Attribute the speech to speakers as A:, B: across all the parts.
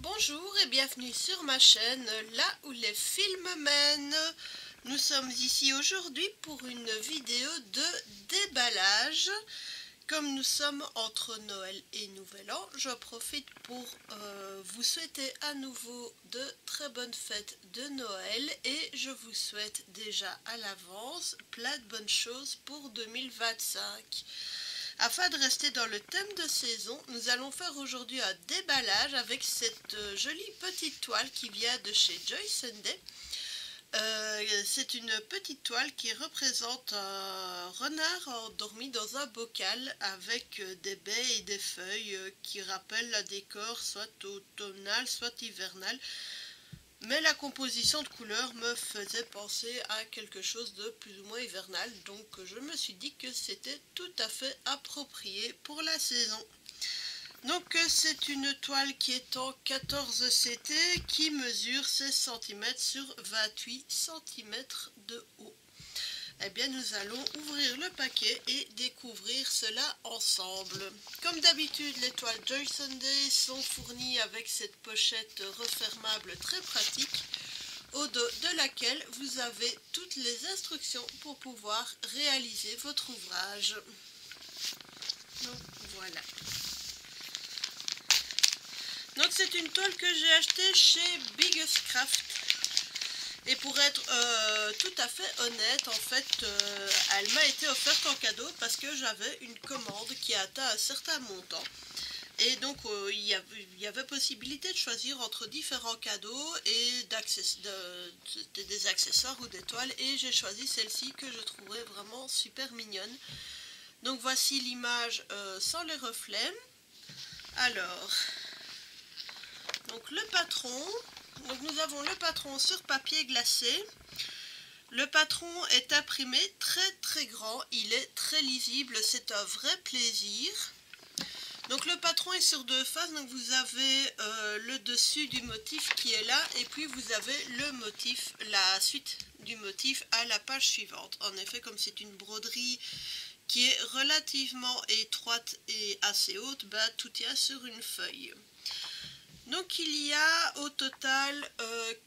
A: Bonjour et bienvenue sur ma chaîne, là où les films mènent. Nous sommes ici aujourd'hui pour une vidéo de déballage. Comme nous sommes entre Noël et Nouvel An, je profite pour vous souhaiter à nouveau de très bonnes fêtes de Noël et je vous souhaite déjà à l'avance plein de bonnes choses pour 2025. Afin de rester dans le thème de saison, nous allons faire aujourd'hui un déballage avec cette jolie petite toile qui vient de chez Joy Sunday. C'est une petite toile qui représente un renard endormi dans un bocal avec des baies et des feuilles qui rappellent un décor soit automnal, soit hivernal. Mais la composition de couleurs me faisait penser à quelque chose de plus ou moins hivernal, donc je me suis dit que c'était tout à fait approprié pour la saison. Donc c'est une toile qui est en 14 CT qui mesure 16 cm sur 28 cm de haut. Eh bien nous allons ouvrir le paquet et découvrir cela ensemble. Comme d'habitude, les toiles Joy Sunday sont fournies avec cette pochette refermable très pratique, au dos de laquelle vous avez toutes les instructions pour pouvoir réaliser votre ouvrage. Donc voilà. Donc c'est une toile que j'ai achetée chez Biggest Craft. Et pour être tout à fait honnête, en fait, elle m'a été offerte en cadeau parce que j'avais une commande qui a atteint un certain montant. Et donc, il y avait possibilité de choisir entre différents cadeaux et des accessoires ou des toiles. Et j'ai choisi celle-ci que je trouvais vraiment super mignonne. Donc voici l'image sans les reflets. Alors, donc le patron. Donc nous avons le patron sur papier glacé. Le patron est imprimé très grand, il est très lisible, c'est un vrai plaisir. Donc le patron est sur deux faces, donc vous avez le dessus du motif qui est là et puis vous avez le motif, la suite du motif à la page suivante. En effet, comme c'est une broderie qui est relativement étroite et assez haute, tout tient sur une feuille. Donc il y a au total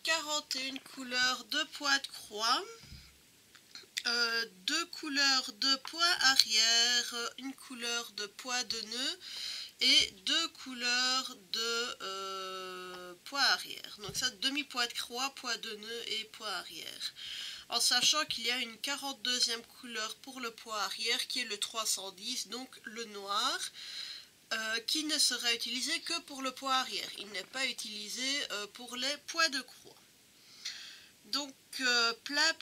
A: 41 couleurs de poids de croix, 2 couleurs de poids arrière, une couleur de poids de nœud et 2 couleurs de poids arrière. Donc ça, demi-poids de croix, poids de nœud et poids arrière. En sachant qu'il y a une 42e couleur pour le poids arrière qui est le 310, donc le noir. Qui ne sera utilisé que pour le poids arrière. Il n'est pas utilisé pour les poids de croix. Donc plein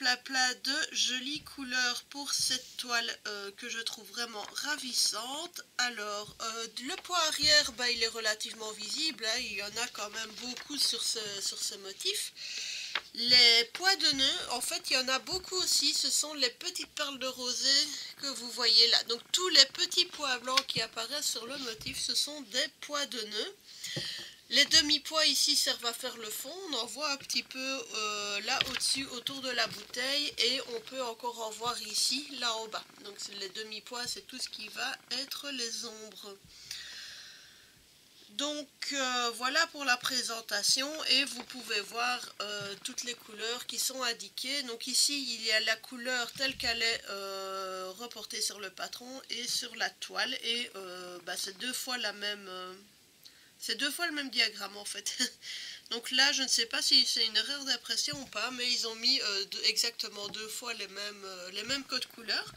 A: de jolies couleurs pour cette toile que je trouve vraiment ravissante. Alors le poids arrière, il est relativement visible, hein, il y en a quand même beaucoup sur ce motif. Les poids de nœud, en fait, il y en a beaucoup aussi. Ce sont les petites perles de rosée que vous voyez là. Donc, tous les petits poids blancs qui apparaissent sur le motif, ce sont des poids de nœud. Les demi-poids ici servent à faire le fond. On en voit un petit peu là au-dessus, autour de la bouteille. Et on peut encore en voir ici, là en bas. Donc, les demi-poids, c'est tout ce qui va être les ombres. Donc voilà pour la présentation et vous pouvez voir toutes les couleurs qui sont indiquées. Donc ici il y a la couleur telle qu'elle est reportée sur le patron et sur la toile et c'est deux fois le même diagramme en fait. Donc là je ne sais pas si c'est une erreur d'impression ou pas, mais ils ont mis exactement 2 fois les mêmes codes couleurs.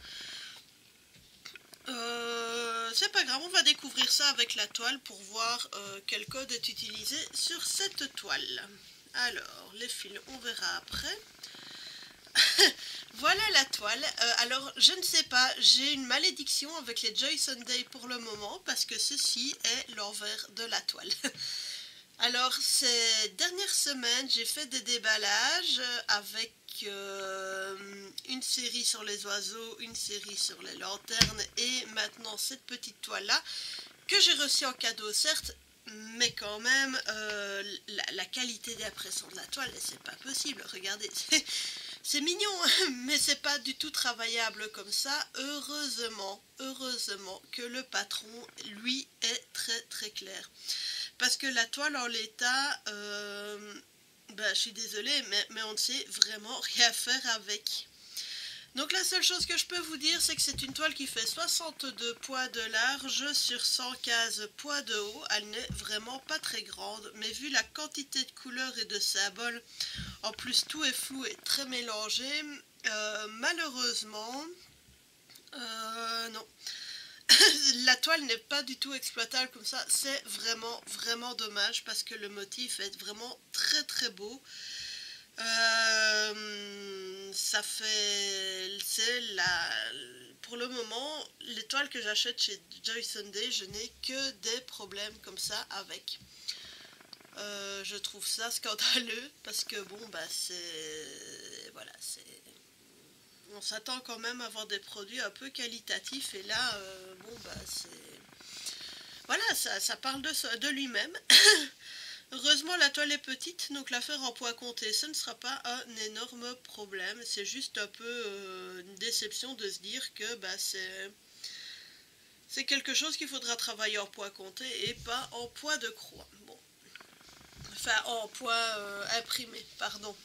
A: C'est pas grave, on va découvrir ça avec la toile pour voir quel code est utilisé sur cette toile. Alors, les fils, on verra après. Voilà la toile. Alors, je ne sais pas, j'ai une malédiction avec les Joy Sunday pour le moment parce que ceci est l'envers de la toile. Alors, ces dernières semaines, j'ai fait des déballages avec une série sur les oiseaux, une série sur les lanternes et maintenant cette petite toile-là que j'ai reçue en cadeau, certes, mais quand même, la qualité d'impression de la toile, c'est pas possible. Regardez, c'est mignon, mais c'est pas du tout travaillable comme ça. Heureusement que le patron, lui, est très clair. parce que la toile en l'état, je suis désolée, mais on ne sait vraiment rien faire avec. Donc la seule chose que je peux vous dire, c'est que c'est une toile qui fait 62 poids de large sur 115 poids de haut. Elle n'est vraiment pas très grande, mais vu la quantité de couleurs et de symboles, en plus tout est flou et très mélangé, malheureusement, non. La toile n'est pas du tout exploitable comme ça. C'est vraiment, vraiment dommage parce que le motif est vraiment très très beau. Ça fait, pour le moment, les toiles que j'achète chez Joy Sunday, je n'ai que des problèmes comme ça avec. Je trouve ça scandaleux parce que bon, voilà, on s'attend quand même à avoir des produits un peu qualitatifs et là, voilà, ça parle de lui-même. Heureusement, la toile est petite, donc la faire en poids compté, ce ne sera pas un énorme problème. C'est juste un peu une déception de se dire que c'est quelque chose qu'il faudra travailler en poids compté et pas en poids de croix. Bon. Enfin, en poids imprimé, pardon.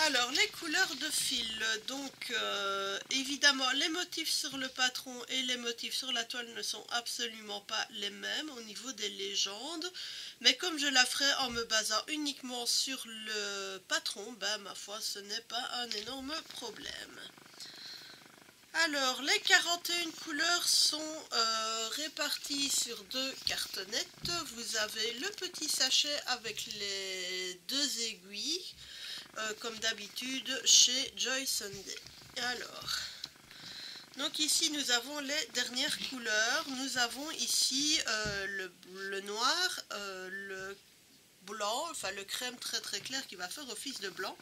A: Alors, les couleurs de fil. Donc, évidemment, les motifs sur le patron et les motifs sur la toile ne sont absolument pas les mêmes au niveau des légendes. Mais comme je la ferai en me basant uniquement sur le patron, ma foi, ce n'est pas un énorme problème. Alors, les 41 couleurs sont réparties sur 2 cartonnettes. Vous avez le petit sachet avec les 2 aiguilles. Comme d'habitude chez Joy Sunday. Alors, donc ici nous avons les dernières couleurs. Nous avons ici le noir, le blanc, enfin le crème très très clair qui va faire office de blanc.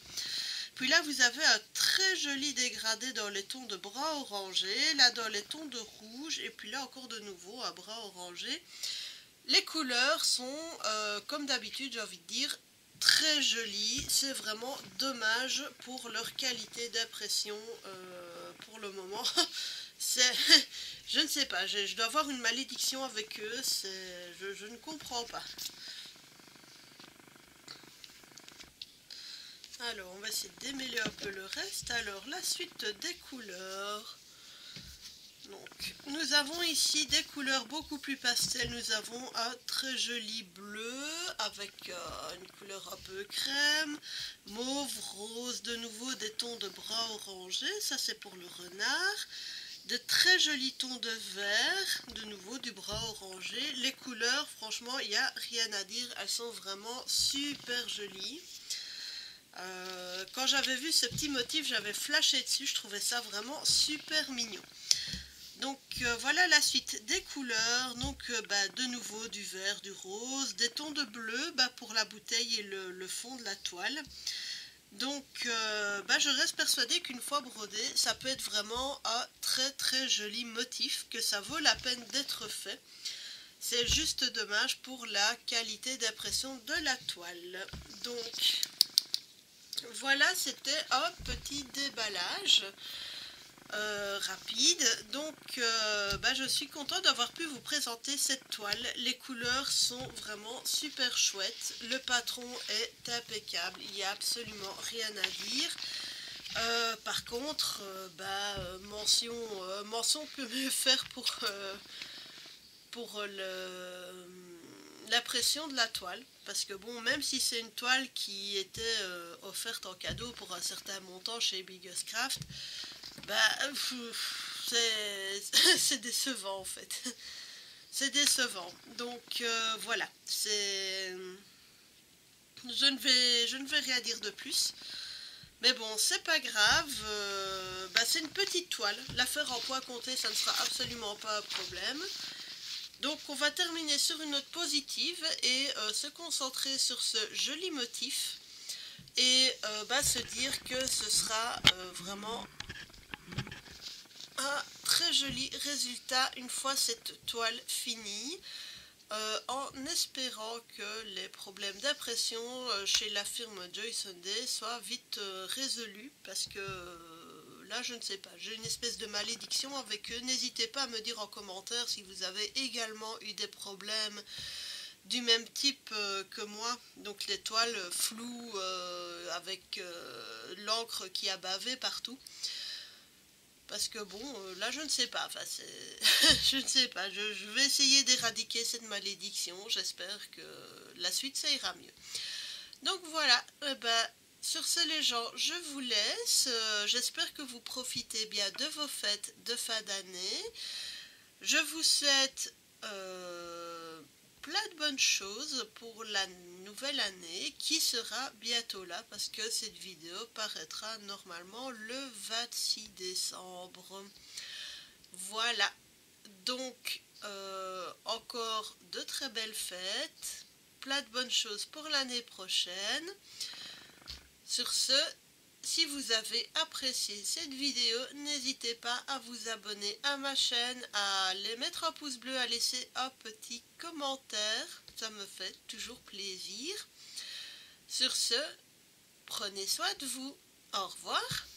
A: Puis là vous avez un très joli dégradé dans les tons de brun orangé, là dans les tons de rouge, et puis là encore de nouveau un brun orangé. Les couleurs sont, comme d'habitude j'ai envie de dire, très jolies. C'est vraiment dommage pour leur qualité d'impression pour le moment. Je ne sais pas, je dois avoir une malédiction avec eux, je ne comprends pas. Alors on va essayer de démêler un peu le reste. Alors la suite des couleurs. Donc, nous avons ici des couleurs beaucoup plus pastel. Nous avons un très joli bleu avec une couleur un peu crème, mauve, rose, de nouveau des tons de brun orangé, ça c'est pour le renard. De très jolis tons de vert, de nouveau du brun orangé. Les couleurs, franchement, il n'y a rien à dire, elles sont vraiment super jolies. Quand j'avais vu ce petit motif, j'avais flashé dessus, je trouvais ça vraiment super mignon. Donc voilà la suite des couleurs, donc de nouveau du vert, du rose, des tons de bleu pour la bouteille et le fond de la toile. Donc je reste persuadée qu'une fois brodé, ça peut être vraiment un très très joli motif, que ça vaut la peine d'être fait. C'est juste dommage pour la qualité d'impression de la toile. Donc voilà, c'était un petit déballage. Rapide, donc je suis contente d'avoir pu vous présenter cette toile. Les couleurs sont vraiment super chouettes, le patron est impeccable, il n'y a absolument rien à dire. Par contre, mention peut mieux faire pour l'impression de la toile, parce que bon, même si c'est une toile qui était offerte en cadeau pour un certain montant chez Biggest Craft, c'est décevant en fait. C'est décevant. Donc voilà, je ne vais rien dire de plus. Mais bon, c'est pas grave. C'est une petite toile. La faire en poids compté, ça ne sera absolument pas un problème. Donc on va terminer sur une note positive et se concentrer sur ce joli motif. Et se dire que ce sera vraiment un très joli résultat une fois cette toile finie, en espérant que les problèmes d'impression chez la firme Joy Sunday soient vite résolus, parce que là je ne sais pas, j'ai une espèce de malédiction avec eux. N'hésitez pas à me dire en commentaire si vous avez également eu des problèmes du même type que moi, donc les toiles floues avec l'encre qui a bavé partout. Parce que bon, là je ne sais pas, enfin je ne sais pas, je vais essayer d'éradiquer cette malédiction, j'espère que la suite ça ira mieux. Donc voilà, sur ce les gens, je vous laisse, j'espère que vous profitez bien de vos fêtes de fin d'année. Je vous souhaite plein de bonnes choses pour la nouvelle année qui sera bientôt là parce que cette vidéo paraîtra normalement le 26 décembre. Voilà, donc encore de très belles fêtes, plein de bonnes choses pour l'année prochaine. Sur ce, si vous avez apprécié cette vidéo, n'hésitez pas à vous abonner à ma chaîne, à les mettre un pouce bleu, à laisser un petit commentaire. Ça me fait toujours plaisir. Sur ce, prenez soin de vous. Au revoir.